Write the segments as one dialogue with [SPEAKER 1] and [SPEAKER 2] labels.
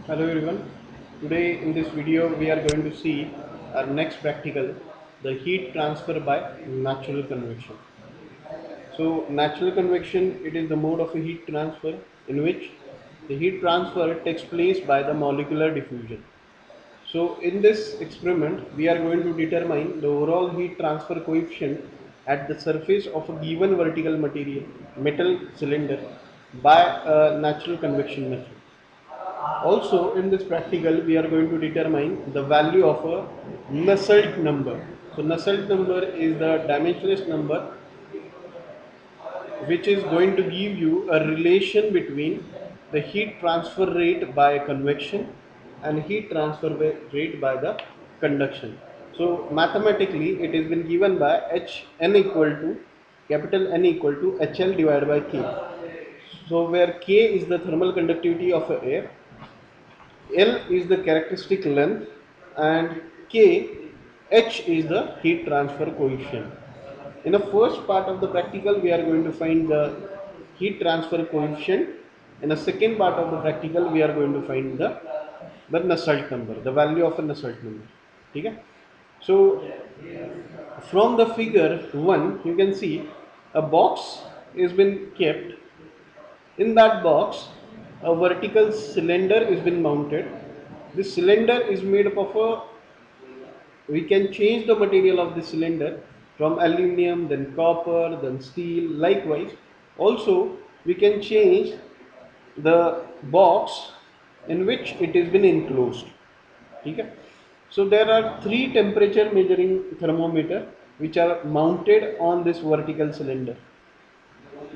[SPEAKER 1] Hello everyone. Today in this video we are going to see our next practical, the heat transfer by natural convection. So natural convection, it is the mode of a heat transfer in which the heat transfer takes place by the molecular diffusion. So in this experiment we are going to determine the overall heat transfer coefficient at the surface of a given vertical metal cylinder by a natural convection method. Also, in this practical, we are going to determine the value of a Nusselt number. So, Nusselt number is the dimensionless number which is going to give you a relation between the heat transfer rate by convection and heat transfer rate by the conduction. So, mathematically, it has been given by Hn equal to capital N equal to HL divided by K. So, where K is the thermal conductivity of air, L is the characteristic length, and K, H is the heat transfer coefficient. In the first part of the practical, we are going to find the heat transfer coefficient. In the second part of the practical, we are going to find the Nusselt number, the value of a Nusselt number. Okay? So, from the figure 1, you can see a box has been kept. In that box, a vertical cylinder is been mounted. This cylinder is made up of a, we can change the material of the cylinder from aluminum, then copper, then steel. Likewise, also we can change the box in which it has been enclosed. Okay? So there are three temperature measuring thermometer which are mounted on this vertical cylinder.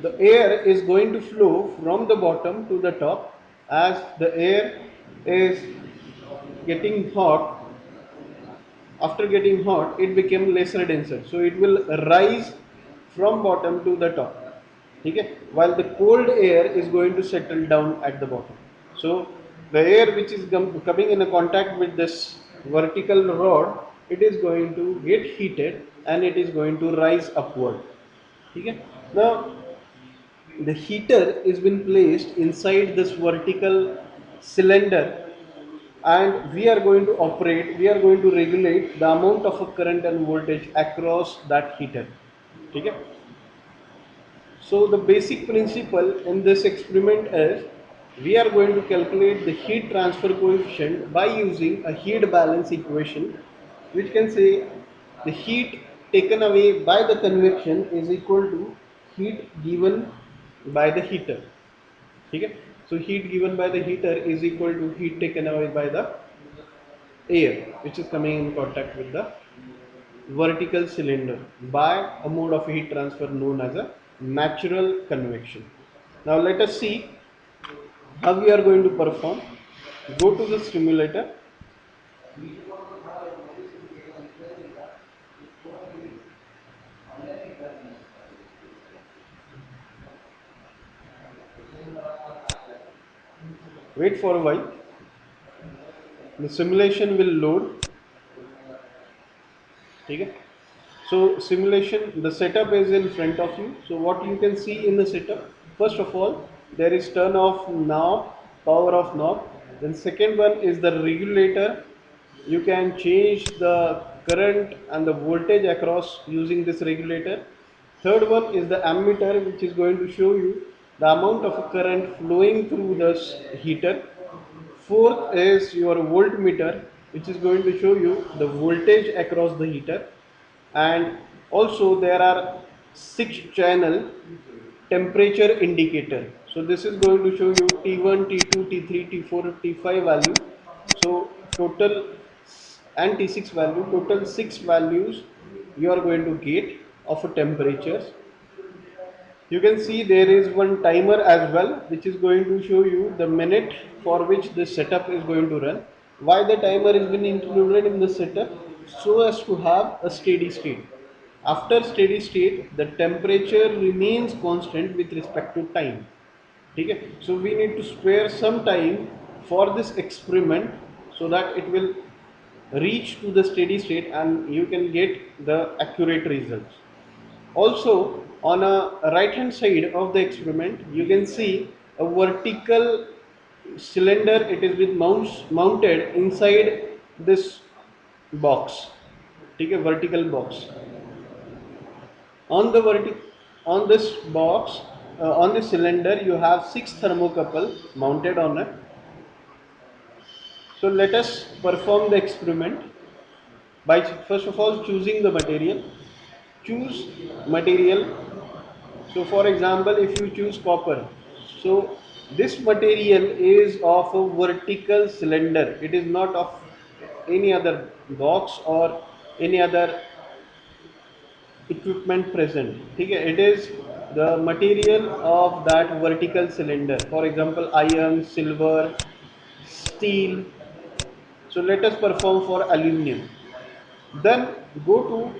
[SPEAKER 1] The air is going to flow from the bottom to the top. As the air is getting hot, after getting hot it became lesser denser, so it will rise from bottom to the top. Okay, while the cold air is going to settle down at the bottom. So the air which is coming in a contact with this vertical rod, it is going to get heated and it is going to rise upward. Okay, now the heater is been placed inside this vertical cylinder, and we are going to regulate the amount of a current and voltage across that heater. Okay? So the basic principle in this experiment is we are going to calculate the heat transfer coefficient by using a heat balance equation, which can say the heat taken away by the convection is equal to heat given by the heater. Okay? So heat given by the heater is equal to heat taken away by the air which is coming in contact with the vertical cylinder by a mode of heat transfer known as a natural convection. Now let us see how we are going to perform. Go to the simulator. Wait for a while. The simulation will load. Okay? So simulation, the setup is in front of you. So what you can see in the setup, first of all, there is turn off knob, power off knob. Then second one is the regulator. You can change the current and the voltage across using this regulator. Third one is the ammeter, which is going to show you the amount of current flowing through this heater. Fourth is your voltmeter, which is going to show you the voltage across the heater. And also there are 6 channel temperature indicator. So this is going to show you T1, T2, T3, T4, T5 value. So total, and T6 value, total 6 values you are going to get of a temperatures. You can see there is one timer as well, which is going to show you the minute for which this setup is going to run. Why the timer has been included in the setup? So as to have a steady state. After steady state, the temperature remains constant with respect to time. Okay? So we need to spare some time for this experiment so that it will reach to the steady state and you can get the accurate results. Also, on a right hand side of the experiment, you can see a vertical cylinder, it is with mounted inside this box, ठीक है, vertical box. On the on this box, on the cylinder, you have 6 thermocouple mounted on it. So let us perform the experiment by first of all choosing the material. Choose material. So for example, if you choose copper, so this material is of a vertical cylinder. It is not of any other box or any other equipment present. Okay, it is the material of that vertical cylinder. For example, iron, silver, steel. So let us perform for aluminum. Then go to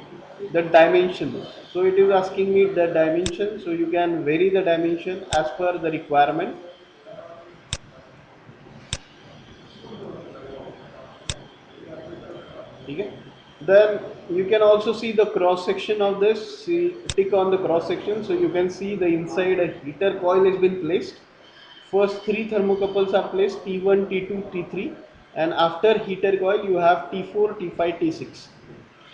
[SPEAKER 1] the dimensions. So it is asking me the dimension. So you can vary the dimension as per the requirement. Okay. Then you can also see the cross section of this. See, tick on the cross section, so you can see the inside a heater coil has been placed. First three thermocouples are placed, T1, T2, T3, and after heater coil you have T4, T5, T6.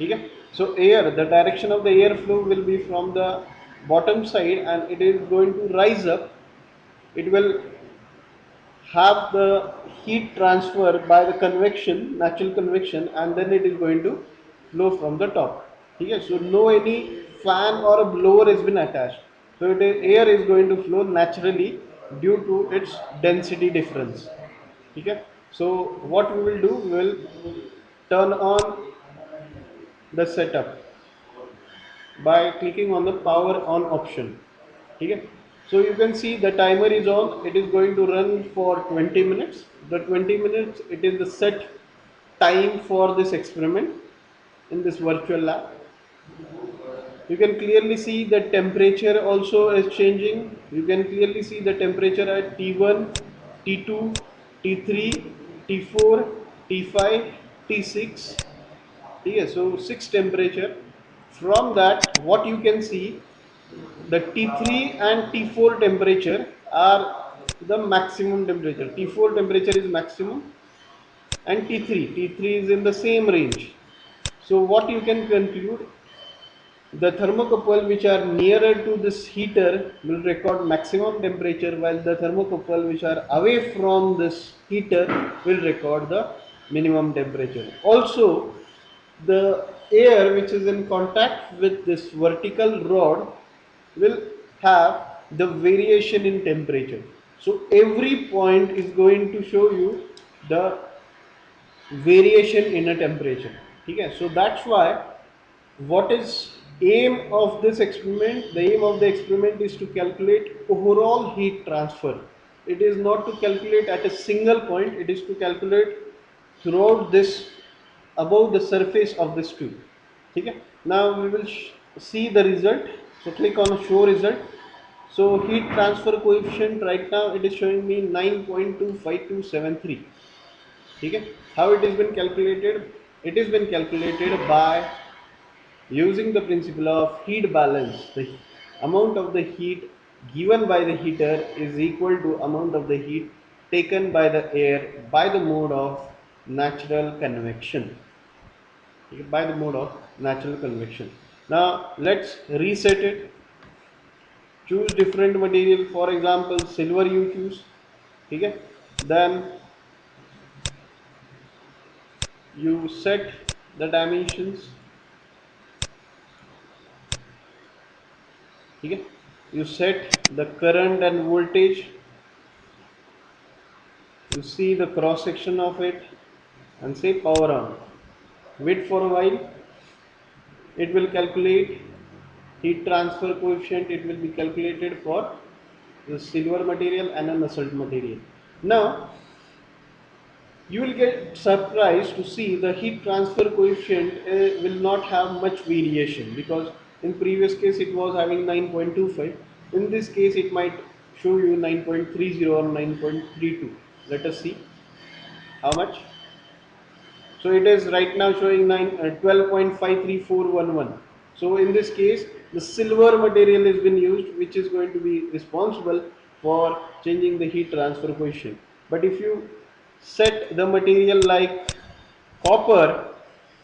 [SPEAKER 1] Okay. So air, the direction of the air flow will be from the bottom side and it is going to rise up. It will have the heat transfer by the convection, natural convection, and then it is going to flow from the top. Okay, so no any fan or a blower has been attached. So air is going to flow naturally due to its density difference. Okay, so what we will do, we will turn on the setup by clicking on the power on option. Okay, so you can see the timer is on. It is going to run for 20 minutes. The 20 minutes, it is the set time for this experiment in this virtual lab. You can clearly see the temperature also is changing. You can clearly see the temperature at T1, T2, T3, T4, T5, T6. Yeah, so 6 temperature. From that, what you can see, the T3 and T4 temperature are the maximum temperature. T4 temperature is maximum and T3 is in the same range. So what you can conclude, the thermocouple which are nearer to this heater will record maximum temperature, while the thermocouple which are away from this heater will record the minimum temperature. Also, the air which is in contact with this vertical rod will have the variation in temperature. So every point is going to show you the variation in a temperature. Okay, so that's why what is aim of this experiment, the aim of the experiment is to calculate overall heat transfer. It is not to calculate at a single point, it is to calculate throughout this, above the surface of this tube. Okay, now we will see the result. So click on show result. So heat transfer coefficient right now it is showing me 9.25273. Okay, how it has been calculated? It has been calculated by using the principle of heat balance. The amount of the heat given by the heater is equal to amount of the heat taken by the air by the mode of natural convection. Okay, by the mode of natural convection. Now let's reset it. Choose different material. For example, silver you choose. Okay, then you set the dimensions. Okay, you set the current and voltage. You see the cross section of it and say power on. Wait for a while. It will calculate heat transfer coefficient. It will be calculated for the silver material and a nacelle material. Now you will get surprised to see the heat transfer coefficient will not have much variation, because in previous case it was having 9.25. In this case it might show you 9.30 or 9.32. Let us see how much. So it is right now showing 12.53411. So in this case, the silver material has been used, which is going to be responsible for changing the heat transfer coefficient. But if you set the material like copper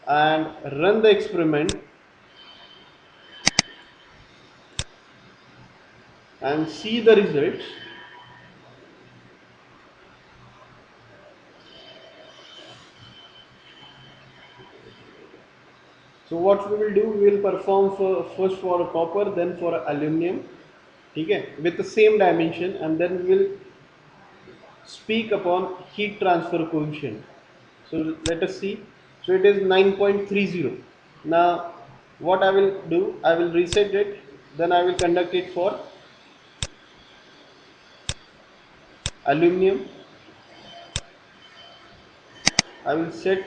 [SPEAKER 1] and run the experiment and see the results, so what we will do, we will perform for first for copper, then for aluminum, okay, with the same dimension, and then we will speak upon heat transfer coefficient. So let us see. So it is 9.30. Now what I will do, I will reset it, then I will conduct it for aluminum. I will set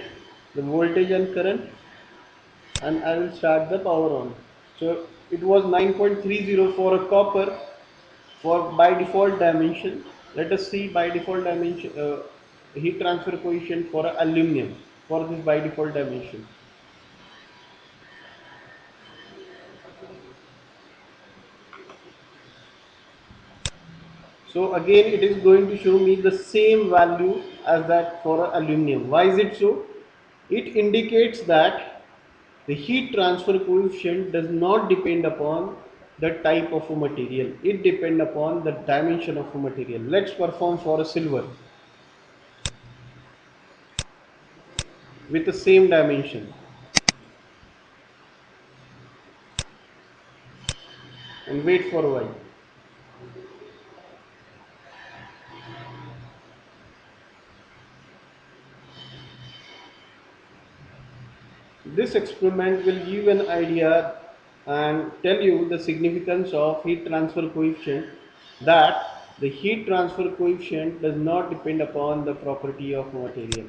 [SPEAKER 1] the voltage and current, and I will start the power on. So it was 9.30 for a copper for by default dimension. Let us see by default dimension heat transfer coefficient for aluminum for this by default dimension. So again it is going to show me the same value as that for aluminum. Why is it so? It indicates that the heat transfer coefficient does not depend upon the type of a material. It depends upon the dimension of a material. Let's perform for a silver with the same dimension and wait for a while. This experiment will give an idea and tell you the significance of heat transfer coefficient, that the heat transfer coefficient does not depend upon the property of material.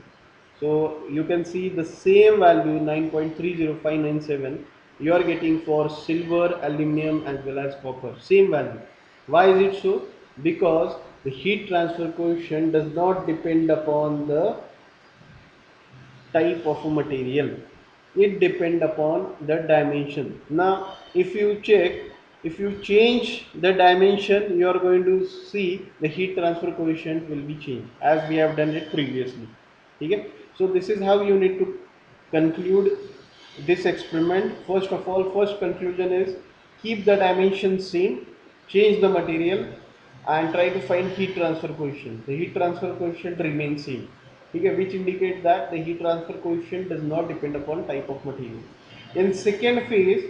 [SPEAKER 1] So you can see the same value 9.300597 you are getting for silver, aluminum as well as copper. Same value. Why is it so? Because the heat transfer coefficient does not depend upon the type of a material. It depend upon the dimension. Now if you check, if you change the dimension, you are going to see the heat transfer coefficient will be changed as we have done it previously. Okay, so this is how you need to conclude this experiment. First of all, first conclusion is keep the dimension same, change the material, and try to find heat transfer coefficient. The heat transfer coefficient remains same, okay, which indicates that the heat transfer coefficient does not depend upon type of material. In second phase,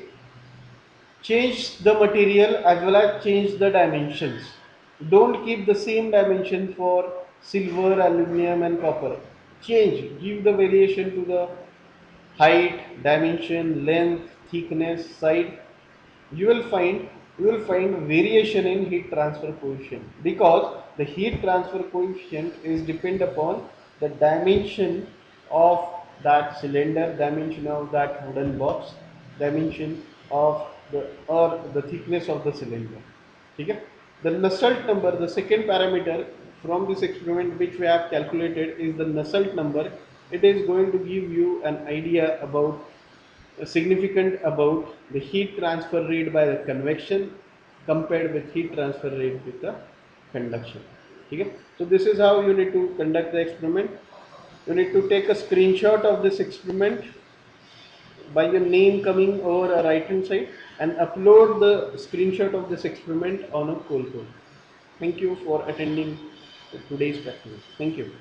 [SPEAKER 1] change the material as well as change the dimensions. Don't keep the same dimension for silver, aluminum and copper. Change, give the variation to the height, dimension, length, thickness, side. You will find variation in heat transfer coefficient, because the heat transfer coefficient is depend upon the dimension of that cylinder, dimension of that wooden box, dimension of the thickness of the cylinder. Okay? The Nusselt number, the second parameter from this experiment which we have calculated, is the Nusselt number. It is going to give you an idea about significant about the heat transfer rate by the convection compared with heat transfer rate with the conduction. Okay? So this is how you need to conduct the experiment. You need to take a screenshot of this experiment by your name coming over a right hand side and upload the screenshot of this experiment on a call code. Thank you for attending today's practice. Thank you.